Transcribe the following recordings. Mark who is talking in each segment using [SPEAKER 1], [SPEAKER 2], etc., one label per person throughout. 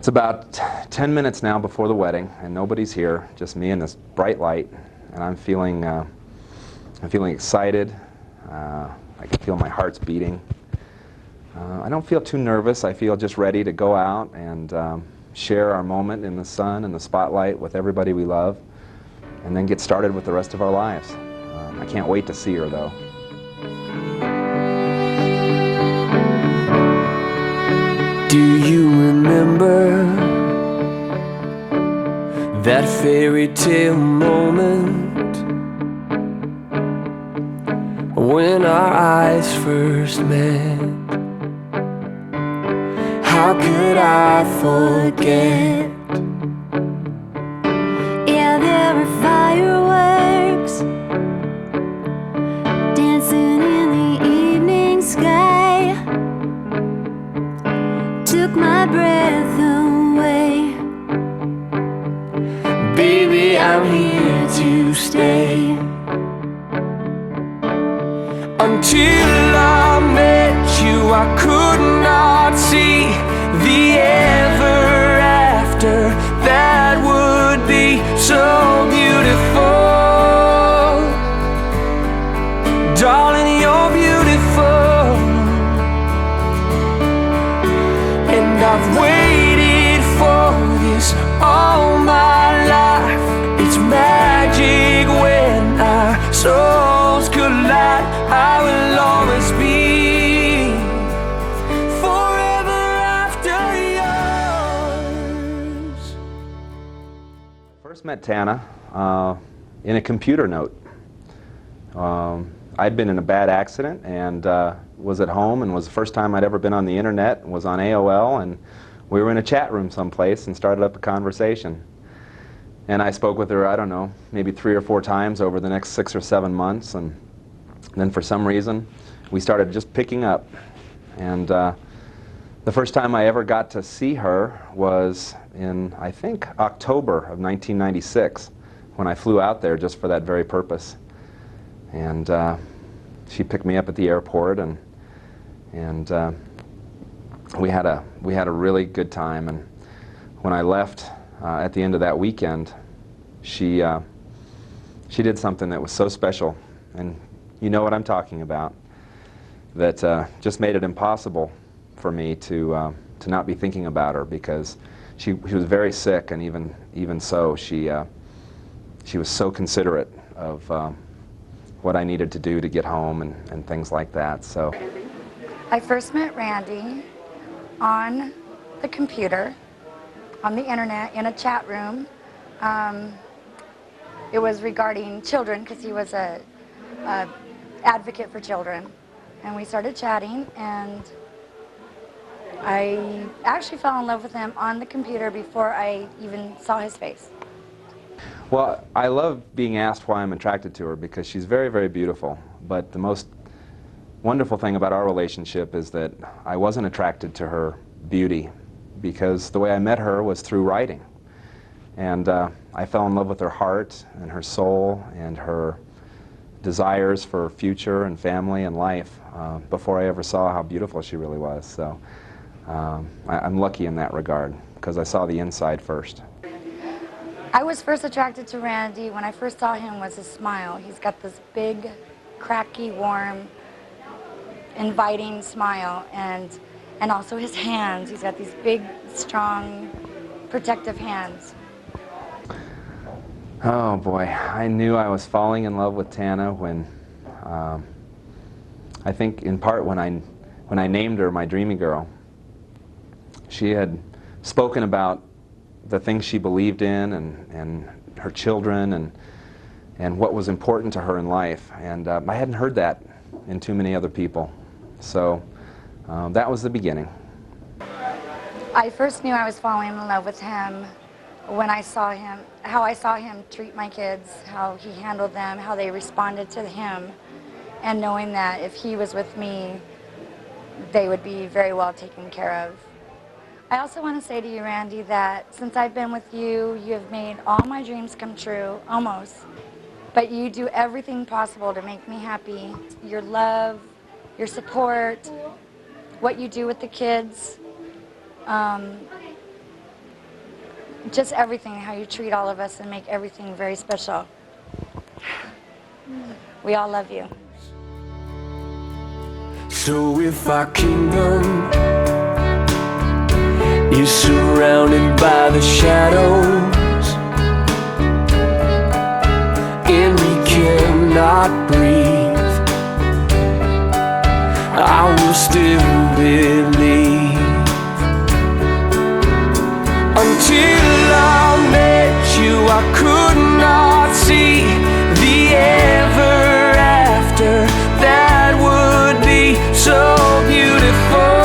[SPEAKER 1] It's about 10 minutes now before the wedding, and nobody's here, just me and this bright light, and I'm feeling excited. I can feel my heart's beating. I don't feel too nervous. I feel just ready to go out and share our moment in the sun and the spotlight with everybody we love, and then get started with the rest of our lives. I can't wait to see her, though.
[SPEAKER 2] Do you remember that fairy tale moment when our eyes first met? How could I forget?
[SPEAKER 3] Yeah, there were fireworks dancing in the evening sky. Took my breath away.
[SPEAKER 2] Baby, I'm here to stay. Until I met you, I could not see the ever after that would be so beautiful. Darling, you're beautiful, and I've waited for this all my life. It's magic when our souls collide. I will always be forever after yours.
[SPEAKER 1] I first met Tana in a computer note. I'd been in a bad accident and was at home, and was the first time I'd ever been on the internet, and was on AOL, and we were in a chat room someplace and started up a conversation. And I spoke with her, I don't know, maybe 3 or 4 times over the next 6 or 7 months, and then for some reason we started just picking up. And the first time I ever got to see her was in, I think, October of 1996, when I flew out there just for that very purpose. And she picked me up at the airport, and we had a really good time. And when I left at the end of that weekend, she did something that was so special, and you know what I'm talking about, that just made it impossible for me to not be thinking about her, because she was very sick, and even so, she was so considerate of what I needed to do to get home and things like that. So
[SPEAKER 4] I first met Randy on the computer, on the internet, in a chat room. It was regarding children, because he was a advocate for children. And we started chatting, and I actually fell in love with him on the computer before I even saw his face.
[SPEAKER 1] Well, I love being asked why I'm attracted to her, because she's very, very beautiful. But the most wonderful thing about our relationship is that I wasn't attracted to her beauty, because the way I met her was through writing. And I fell in love with her heart and her soul and her desires for future and family and life before I ever saw how beautiful she really was. So I'm lucky in that regard, because I saw the inside first.
[SPEAKER 4] I was first attracted to Randy when I first saw him was his smile. He's got this big, cracky, warm, inviting smile, and also his hands. He's got these big, strong, protective hands.
[SPEAKER 1] Oh boy, I knew I was falling in love with Tana when, I think in part when I named her my dreamy girl. She had spoken about the things she believed in, and her children, and what was important to her in life. And I hadn't heard that in too many other people. So that was the beginning.
[SPEAKER 4] I first knew I was falling in love with him when I saw him, how I saw him treat my kids, how he handled them, how they responded to him, and knowing that if he was with me, they would be very well taken care of. I also want to say to you, Randy, that since I've been with you, you have made all my dreams come true, almost. But you do everything possible to make me happy. Your love, your support, what you do with the kids. just everything, how you treat all of us and make everything very special. We all love you.
[SPEAKER 2] So if our kingdom is surrounded by the shadows and we cannot breathe, I will still believe. Until I met you, I could not see the ever after that would be so beautiful.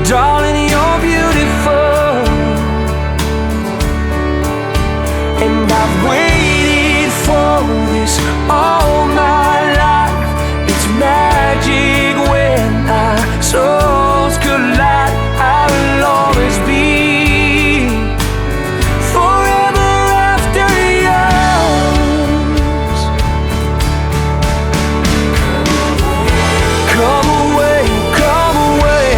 [SPEAKER 2] Darling, you're beautiful, and I've waited for this all my life. It's magic when our souls collide. I will always be forever after yours. Come away, come away.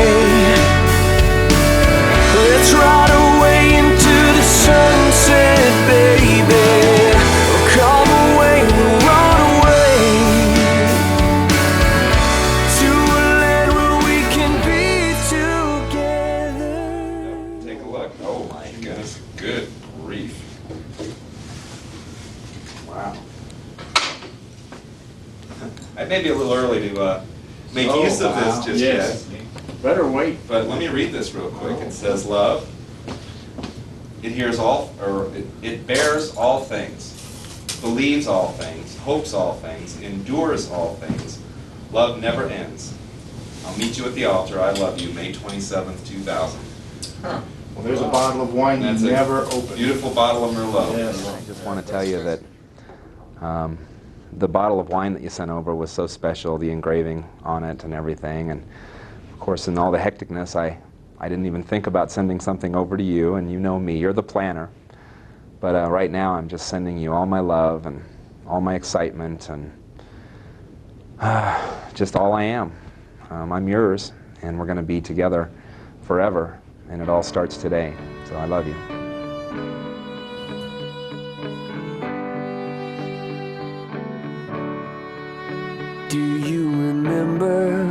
[SPEAKER 2] Let's ride away into the sunset, baby. Come away, run away to a land where we can be together.
[SPEAKER 1] Take a look. Oh my goodness. Good grief. Wow. It may be a little early to make use of this just yet.
[SPEAKER 5] Better wait.
[SPEAKER 1] But let me read this real quick. It says, love, it hears all, or it bears all things, believes all things, hopes all things, endures all things. Love never ends. I'll meet you at the altar. I love you, May 27th, 2000.
[SPEAKER 5] Well, there's a bottle of wine
[SPEAKER 1] That's
[SPEAKER 5] you
[SPEAKER 1] a
[SPEAKER 5] never opened.
[SPEAKER 1] beautiful bottle of Merlot.
[SPEAKER 5] Yes.
[SPEAKER 1] I just want to tell you that the bottle of wine that you sent over was so special, the engraving on it and everything. And of course, in all the hecticness, I didn't even think about sending something over to you, and you know me, you're the planner. But right now, I'm just sending you all my love and all my excitement and just all I am. I'm yours, and we're going to be together forever, and it all starts today. So I love you.
[SPEAKER 2] Do you remember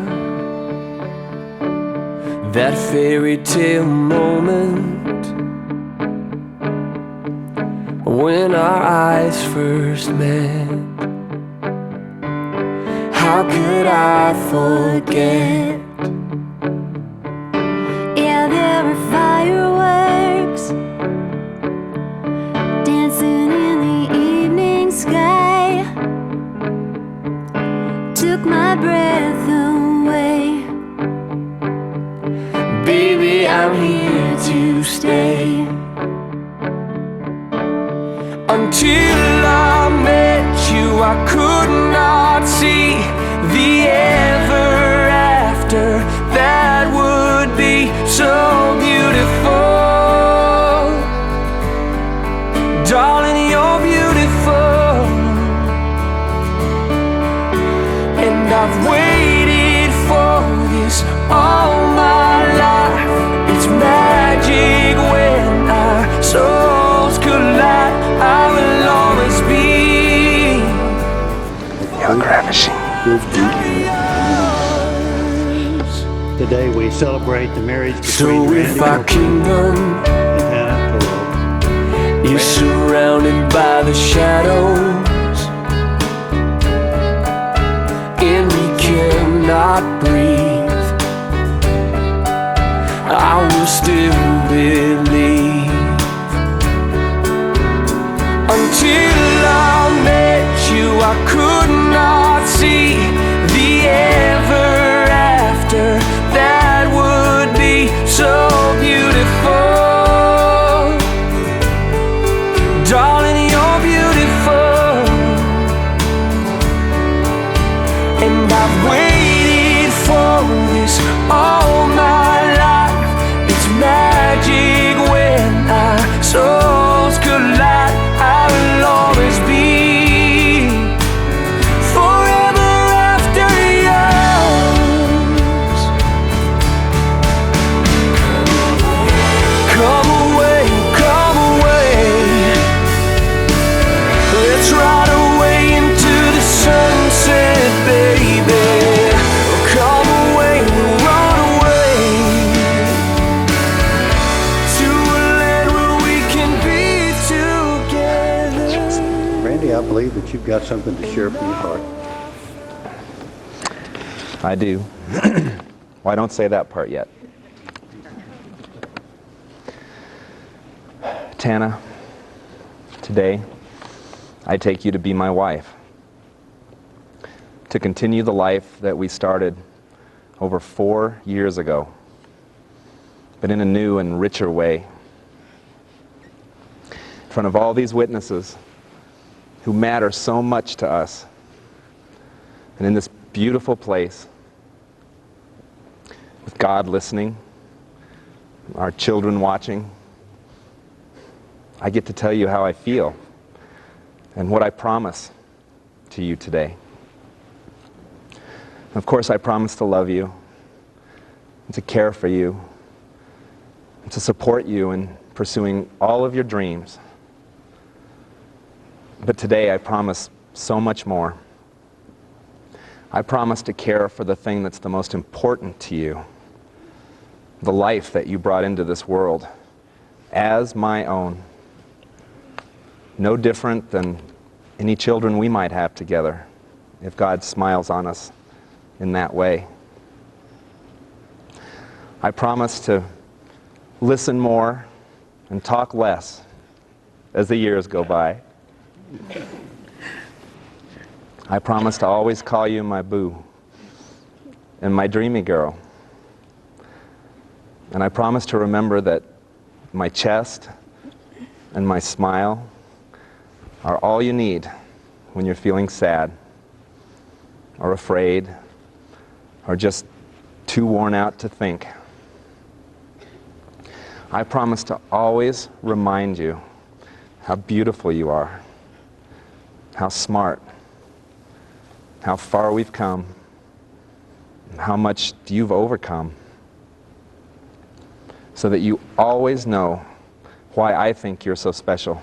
[SPEAKER 2] that fairy tale moment when our eyes first met? How could I forget?
[SPEAKER 3] Yeah, there were fireworks dancing in the evening sky. Took my breath away.
[SPEAKER 2] Baby, I'm here to stay. Until I met you, I could not see the ever after that would be so beautiful. Darling, you're beautiful, and I've waited for this all my life. It's magic when our souls collide. I will always be
[SPEAKER 1] Your grab machine.
[SPEAKER 5] Today we celebrate the marriage
[SPEAKER 2] so
[SPEAKER 5] between
[SPEAKER 2] if our
[SPEAKER 5] Randy
[SPEAKER 2] kingdom
[SPEAKER 5] and Tana
[SPEAKER 2] is surrounded by the shadows and we cannot breathe, I will still believe. Until I met you, I could not see the ever after that would be so beautiful. Darling, you're beautiful, and I've waited for this all my life. It's magic
[SPEAKER 5] believe that you've got something to share from your heart.
[SPEAKER 1] I do. Well, I don't say that part yet. Tana, today I take you to be my wife, to continue the life that we started over 4 years ago, but in a new and richer way. In front of all these witnesses who matter so much to us, and in this beautiful place, with God listening, our children watching, I get to tell you how I feel and what I promise to you today. Of course, I promise to love you, and to care for you, and to support you in pursuing all of your dreams. But today I promise so much more. I promise to care for the thing that's the most important to you, the life that you brought into this world, as my own. No different than any children we might have together, if God smiles on us in that way. I promise to listen more and talk less as the years go by. I promise to always call you my boo and my dreamy girl. And I promise to remember that my chest and my smile are all you need when you're feeling sad or afraid or just too worn out to think. I promise to always remind you how beautiful you are, how smart, how far we've come, and how much you've overcome, so that you always know why I think you're so special.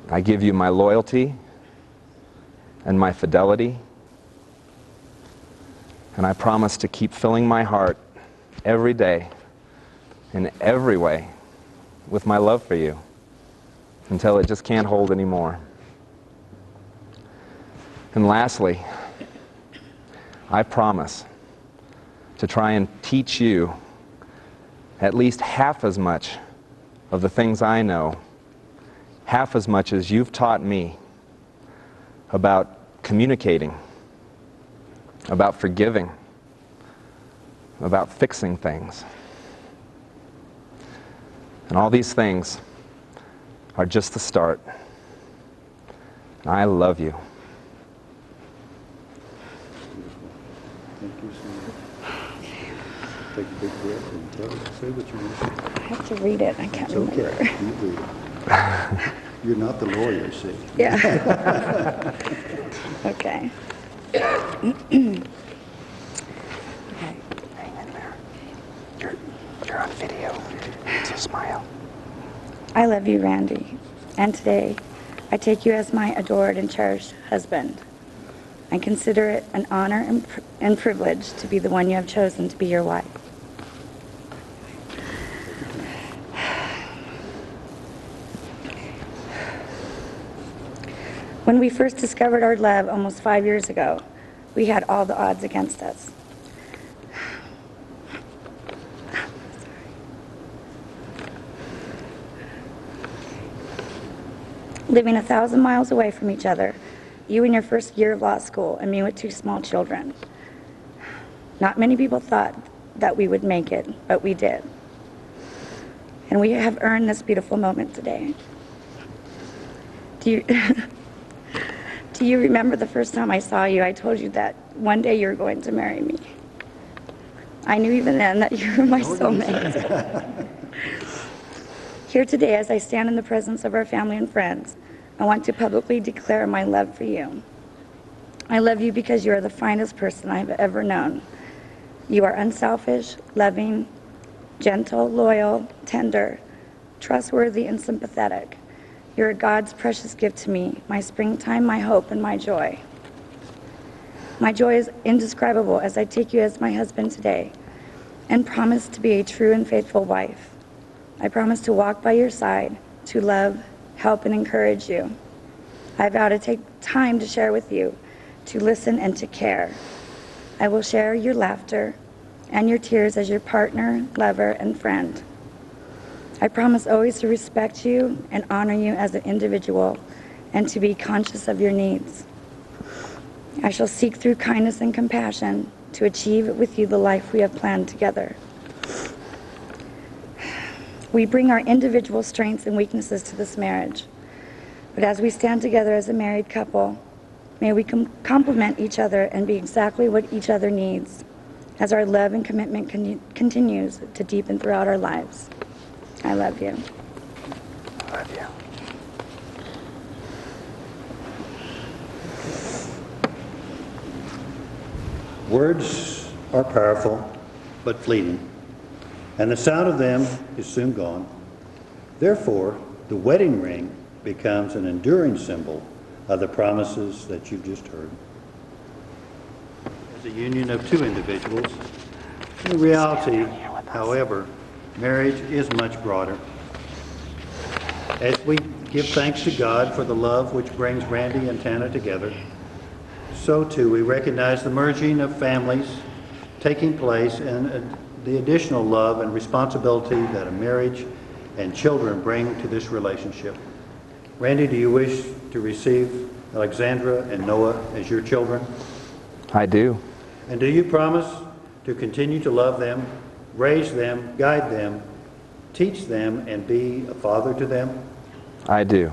[SPEAKER 1] I give you my loyalty and my fidelity, and I promise to keep filling my heart every day, in every way, with my love for you, until it just can't hold anymore. And lastly, I promise to try and teach you at least half as much of the things I know, half as much as you've taught me about communicating, about forgiving, about fixing things. And all these things are just the start. I love you.
[SPEAKER 5] Thank you so much. Take a big breath and say what you want to say.
[SPEAKER 4] I have to read it. I can't
[SPEAKER 5] It's
[SPEAKER 4] remember.
[SPEAKER 5] okay. You read it. You're not the lawyer, see?
[SPEAKER 4] Yeah. Okay. Okay.
[SPEAKER 1] Hang in there. You're on video, so smile.
[SPEAKER 4] I love you, Randy, and today I take you as my adored and cherished husband. I consider it an honor and privilege to be the one you have chosen to be your wife. When we first discovered our love almost 5 years ago, we had all the odds against us. Living 1,000 miles away from each other, you in your first year of law school, and me with 2 small children. Not many people thought that we would make it, but we did. And we have earned this beautiful moment today. Do you remember the first time I saw you, I told you that one day you were going to marry me. I knew even then that you were my soulmate. Here today, as I stand in the presence of our family and friends, I want to publicly declare my love for you. I love you because you are the finest person I have ever known. You are unselfish, loving, gentle, loyal, tender, trustworthy, and sympathetic. You are God's precious gift to me, my springtime, my hope, and my joy. My joy is indescribable as I take you as my husband today and promise to be a true and faithful wife. I promise to walk by your side, to love help, and encourage you. I vow to take time to share with you, to listen and to care. I will share your laughter and your tears as your partner, lover, and friend. I promise always to respect you and honor you as an individual and to be conscious of your needs. I shall seek through kindness and compassion to achieve with you the life we have planned together. We bring our individual strengths and weaknesses to this marriage, but as we stand together as a married couple, may we complement each other and be exactly what each other needs as our love and commitment continues to deepen throughout our lives. I love you.
[SPEAKER 1] I love you.
[SPEAKER 5] Words are powerful, but fleeting, and the sound of them is soon gone. Therefore, the wedding ring becomes an enduring symbol of the promises that you've just heard. As a union of two individuals, in reality, however, marriage is much broader. As we give thanks to God for the love which brings Randy and Tana together, so too we recognize the merging of families taking place and the additional love and responsibility that a marriage and children bring to this relationship. Randy, do you wish to receive Alexandra and Noah as your children?
[SPEAKER 1] I do.
[SPEAKER 5] And do you promise to continue to love them, raise them, guide them, teach them, and be a father to them?
[SPEAKER 1] I do.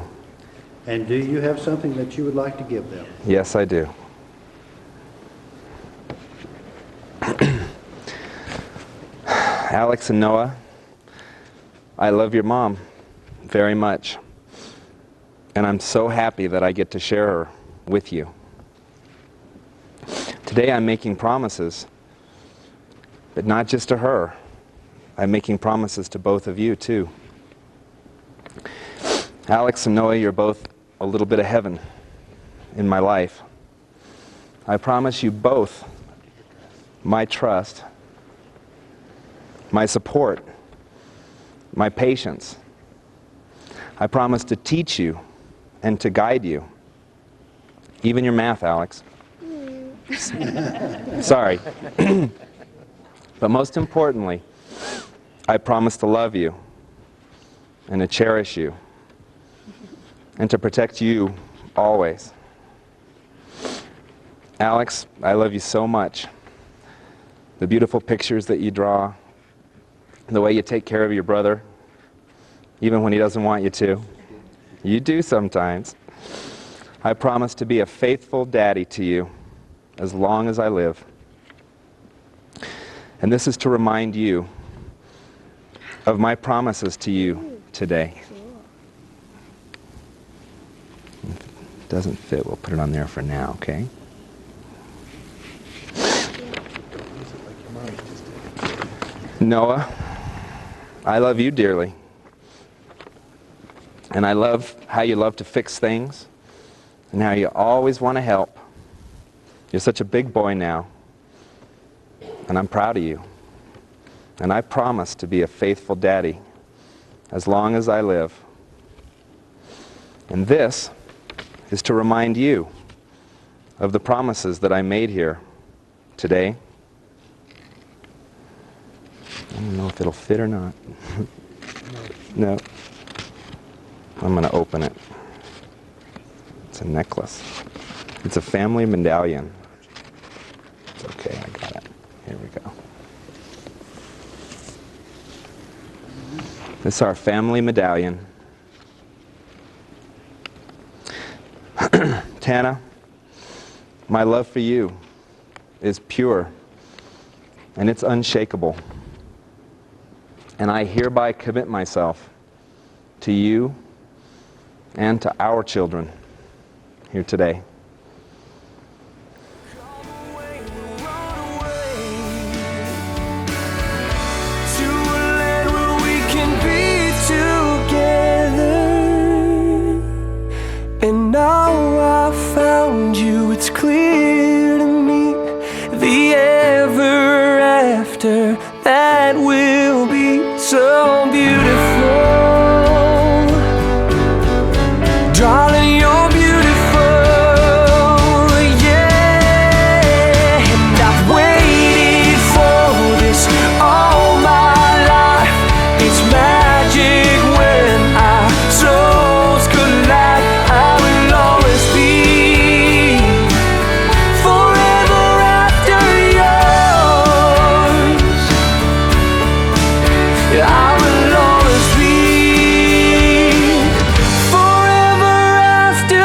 [SPEAKER 5] And do you have something that you would like to give them?
[SPEAKER 1] Yes, I do. Alex and Noah, I love your mom very much. And I'm so happy that I get to share her with you. Today I'm making promises, but not just to her. I'm making promises to both of you too. Alex and Noah, you're both a little bit of heaven in my life. I promise you both my trust, my support, my patience. I promise to teach you and to guide you. Even your math, Alex. Sorry. But most importantly, I promise to love you and to cherish you and to protect you always. Alex, I love you so much. The beautiful pictures that you draw, the way you take care of your brother, even when he doesn't want you to. You do sometimes. I promise to be a faithful daddy to you as long as I live. And this is to remind you of my promises to you today. If it doesn't fit, we'll put it on there for now, okay? Noah, I love you dearly. And I love how you love to fix things and how you always want to help. You're such a big boy now. And I'm proud of you. And I promise to be a faithful daddy as long as I live. And this is to remind you of the promises that I made here today. I don't know if it'll fit or not. No. I'm going to open it. It's a necklace. It's a family medallion. It's okay, I got it. Here we go. This is our family medallion. Tana, my love for you is pure and it's unshakable. And I hereby commit myself to you and to our children here today.
[SPEAKER 2] And now I found you, it's clear to me, the ever after that will be so beautiful. Yeah, I will always be forever after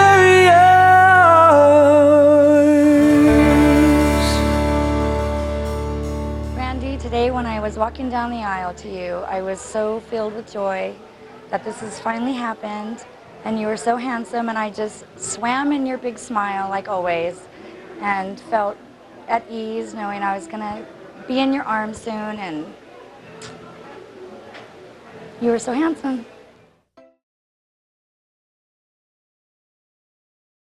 [SPEAKER 2] yours.
[SPEAKER 4] Randy, today when I was walking down the aisle to you, I was so filled with joy that this has finally happened, and you were so handsome, and I just swam in your big smile like always, and felt at ease knowing I was gonna be in your arms soon, and you were so handsome.